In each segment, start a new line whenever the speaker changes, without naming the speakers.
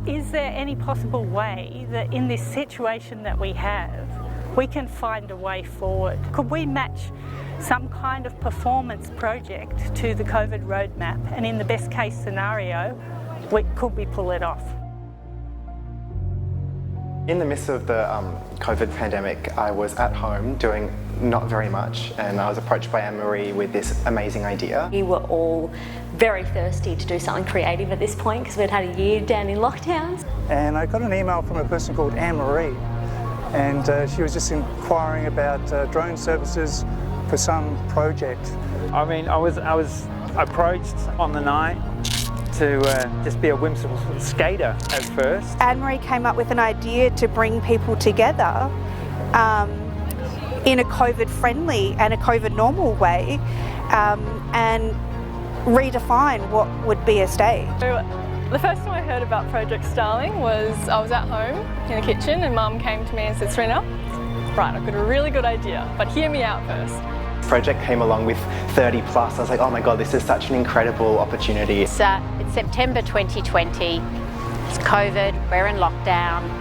Is there any possible way that in this situation that we have, we can find a way forward? Could we match some kind of performance project to the COVID roadmap? And in the best case scenario, could we pull it off?
In the midst of the COVID pandemic, I was at home doing not very much, and I was approached by Anne-Marie with this amazing idea.
We were all very thirsty to do something creative at this point because we'd had a year down in lockdowns.
And I got an email from a person called Anne-Marie, and she was just inquiring about drone services for some project.
I mean, I was approached on the night to just be a whimsical skater at first.
Anne-Marie came up with an idea to bring people together in a COVID-friendly and a COVID-normal way and redefine what would be a stage.
So, the first time I heard about Project Starling was I was at home in the kitchen and Mum came to me and said, Serena, right, I've got a really good idea, but hear me out first.
Project came along with 30 plus. I was like, oh my God, this is such an incredible opportunity.
It's September 2020, it's COVID, we're in lockdown,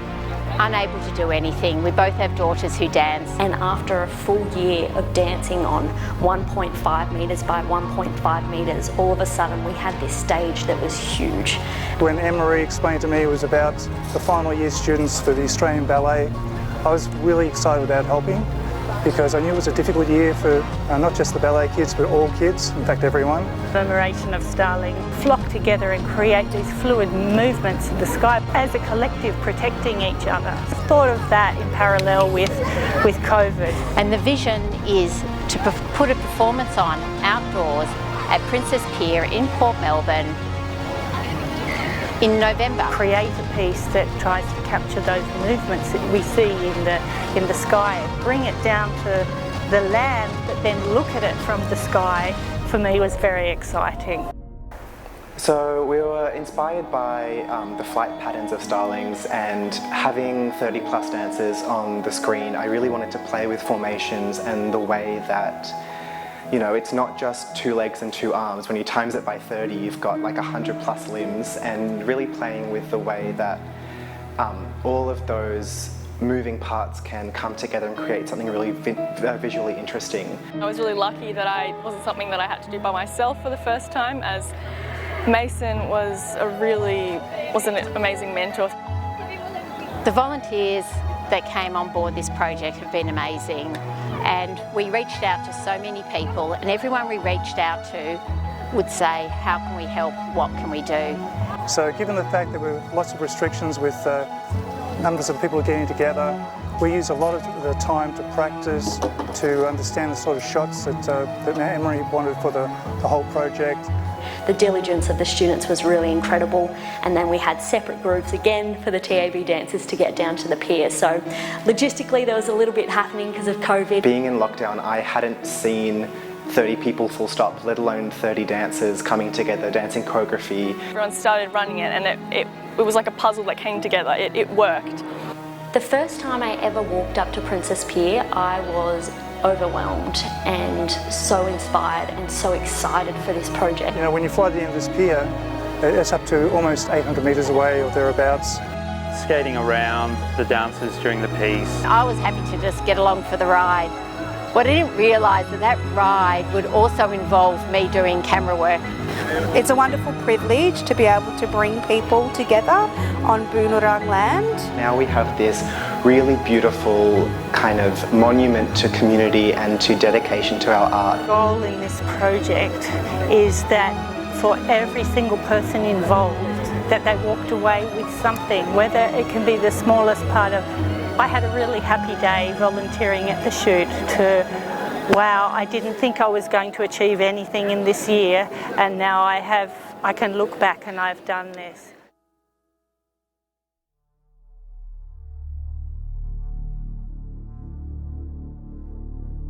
unable to do anything. We both have daughters who dance.
And after a full year of dancing on 1.5 metres by 1.5 metres, all of a sudden we had this stage that was huge.
When Anne-Marie explained to me it was about the final year students for the Australian Ballet, I was really excited about helping, because I knew it was a difficult year for not just the ballet kids, but all kids, in fact everyone.
The admiration of Starling flock together and create these fluid movements in the sky as a collective protecting each other. Thought of that in parallel with COVID.
And the vision is to put a performance on outdoors at Princess Pier in Port Melbourne in November.
Create a piece that tries to capture those movements that we see in the sky. Bring it down to the land, but then look at it from the sky, for me was very exciting.
So we were inspired by the flight patterns of starlings, and having 30 plus dancers on the screen, I really wanted to play with formations and the way that, you know, it's not just 2 legs and 2 arms. When you times it by 30, you've got like 100 plus limbs, and really playing with the way that all of those moving parts can come together and create something really visually interesting.
I was really lucky that it wasn't something that I had to do by myself for the first time, as Mason was an amazing mentor.
The volunteers that came on board this project have been amazing, and we reached out to so many people, and everyone we reached out to would say, how can we help, what can we do?
So given the fact that there were lots of restrictions with numbers of people getting together, we use a lot of the time to practice, to understand the sort of shots that Anne-Marie wanted for the whole project.
The diligence of the students was really incredible, and then we had separate groups again for the TAB dancers to get down to the pier. So logistically there was a little bit happening because of COVID.
Being in lockdown, I hadn't seen 30 people full stop, let alone 30 dancers coming together, dancing choreography.
Everyone started running it, and it was like a puzzle that came together. It worked.
The first time I ever walked up to Princess Pier, I was overwhelmed and so inspired and so excited for this project.
You know, when you fly to the end of this pier, it's up to almost 800 metres away or thereabouts.
Skating around the dancers during the piece.
I was happy to just get along for the ride. What I didn't realise that ride would also involve me doing camera work.
It's a wonderful privilege to be able to bring people together on Boonwurrung land.
Now we have this really beautiful kind of monument to community and to dedication to our art.
The goal in this project is that for every single person involved, that they walked away with something, whether it can be the smallest part of, I had a really happy day volunteering at the shoot, to, wow, I didn't think I was going to achieve anything in this year, and now I can look back and I've done this.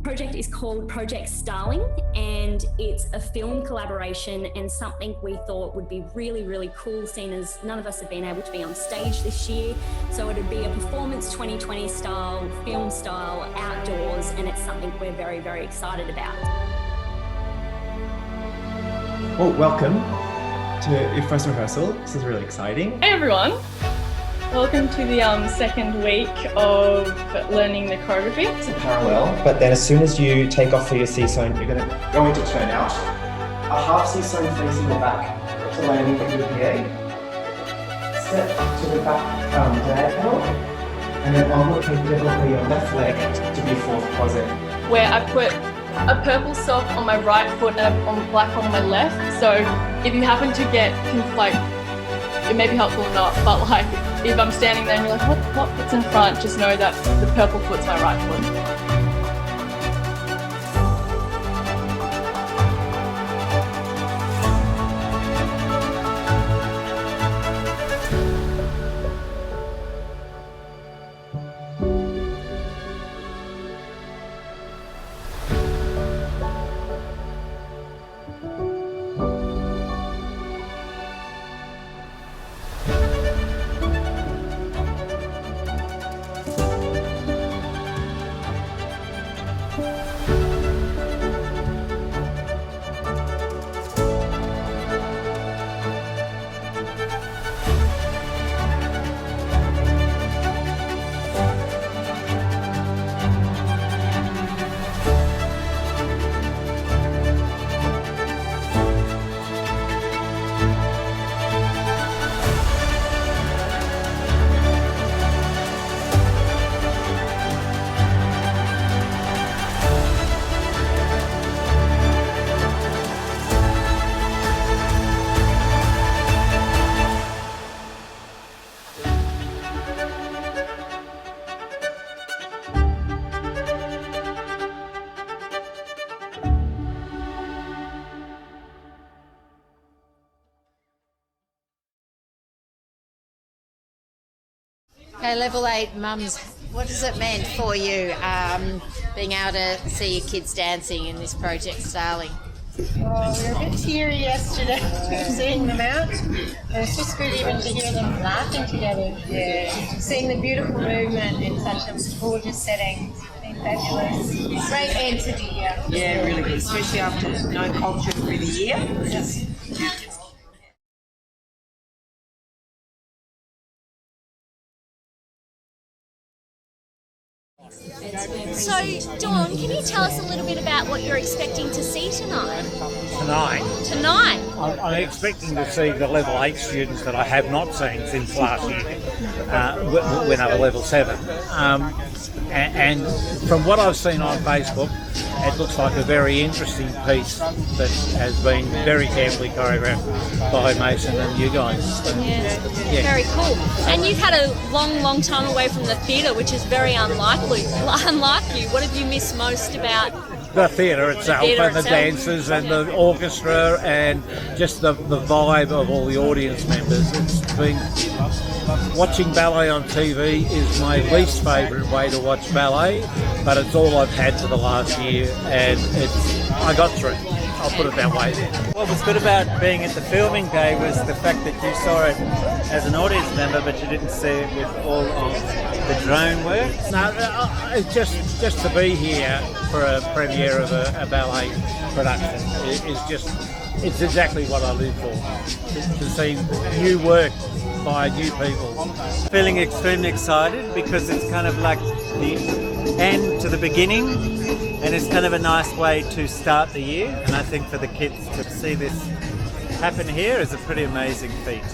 The project is called Project Starling, and it's a film collaboration and something we thought would be really, really cool, seeing as none of us have been able to be on stage this year. So it'd be a performance 2020 style, film style, outdoors, and it's something we're very, very excited about.
Well, welcome to your first rehearsal. This is really exciting.
Hey everyone! Welcome to the second week of learning the choreography.
It's a parallel, but then as soon as you take off for your C-sewn, you're going to go into turn out. A half C-sewn facing the back to landing at your PA. Step to the back diagonal, and then onward develop your left leg to be fourth posit.
Where I put a purple sock on my right foot and on black on my left. So if you happen to get, like, it may be helpful or not, but like if I'm standing there and you're like, what foot's in front? Just know that the purple foot's my right foot.
Okay, level 8 mums, what does it mean for you being able to see your kids dancing in this Project Starling?
Oh, we were a bit teary yesterday seeing them out. It's just good even to hear them laughing together. Yeah. Seeing the beautiful movement in such a gorgeous setting. It's been fabulous. Great end to the year.
Yeah, really good, especially after no culture through the year. Just
So, Dawn, can you tell us a little bit about what you're expecting to see tonight? Tonight?
I'm expecting to see the level 8 students that I have not seen since last year, when they were level 7. And from what I've seen on Facebook, it looks like a very interesting piece that has been very carefully choreographed by Mason and you guys.
Yeah. Very cool. And you've had a long time away from the theatre, which is very unlike you. What have you missed most about
the theatre itself and the dancers and the orchestra and just the vibe of all the audience members? It's been... Watching ballet on TV is my least favourite way to watch ballet, but it's all I've had for the last year, and I got through. I'll put it that way.
What was good about being at the filming day was the fact that you saw it as an audience member, but you didn't see it with all of the drone work.
No, it's just to be here for a premiere of a ballet production is just, it's exactly what I live for, to see new work by new people.
Feeling extremely excited because it's kind of like the end to the beginning, and it's kind of a nice way to start the year. And I think for the kids to see this happen here is a pretty amazing feat.